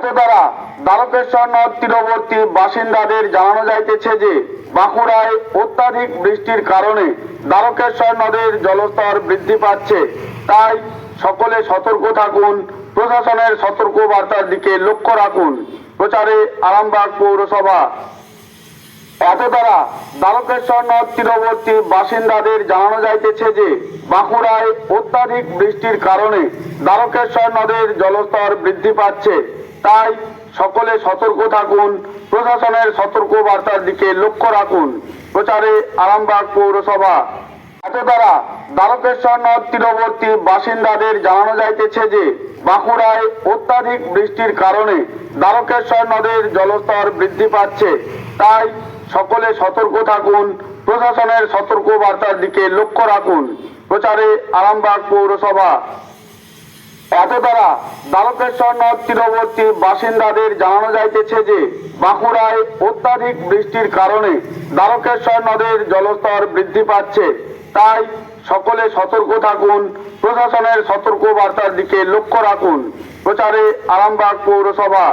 এত দ্বারা দ্বারকেশ্বর নদ তীরবর্তী বাসিন্দাদের জানানো যাইতেছে যে বাঁকুড়ায় অত্যাধিক বৃষ্টির কারণে দ্বারকেশ্বর নদের জলস্তর বৃদ্ধি পাচ্ছে। তাই সকলে সতর্ক থাকুন, প্রশাসনের সতর্ক বার্তার দিকে লক্ষ্য রাখুন। প্রচারে আরামবাগ পৌরসভা। এত দ্বারা দ্বারকেশ্বর নদ তীরবর্তী বাসিন্দাদের জানানো যাইতেছে যে বাঁকুড়ায় অত্যাধিক বৃষ্টির কারণে দ্বারকেশ্বর নদের জলস্তর বৃদ্ধি পাচ্ছে। তাই সকলে সতর্ক থাকুন, প্রশাসনের সতর্ক বার্তার দিকে লক্ষ্য রাখুন। প্রচারে আরামবাগ পৌরসভা। এত দ্বারা দ্বারকেশ্বর নদ তীরবর্তী বাসিন্দাদের জানানো যাইতেছে যে বাঁকুড়ায় অত্যাধিক বৃষ্টির কারণে দ্বারকেশ্বর নদের জলস্তর বৃদ্ধি পাচ্ছে। তাই সকলে সতর্ক থাকুন, প্রশাসনের সতর্ক বার্তার দিকে লক্ষ্য রাখুন। প্রচারে আরামবাগ পৌরসভা। এত দ্বারা দ্বারকেশ্বর নদ তীরবর্তী বাসিন্দাদের জানানো যাইতেছে যে বাঁকুড়ায় অত্যাধিক বৃষ্টির কারণে দ্বারকেশ্বর নদের জলস্তর বৃদ্ধি পাচ্ছে। তাই সকলে সতর্ক থাকুন, প্রশাসনের সতর্ক বার্তার দিকে লক্ষ্য রাখুন। প্রচারে আরামবাগ পৌরসভা।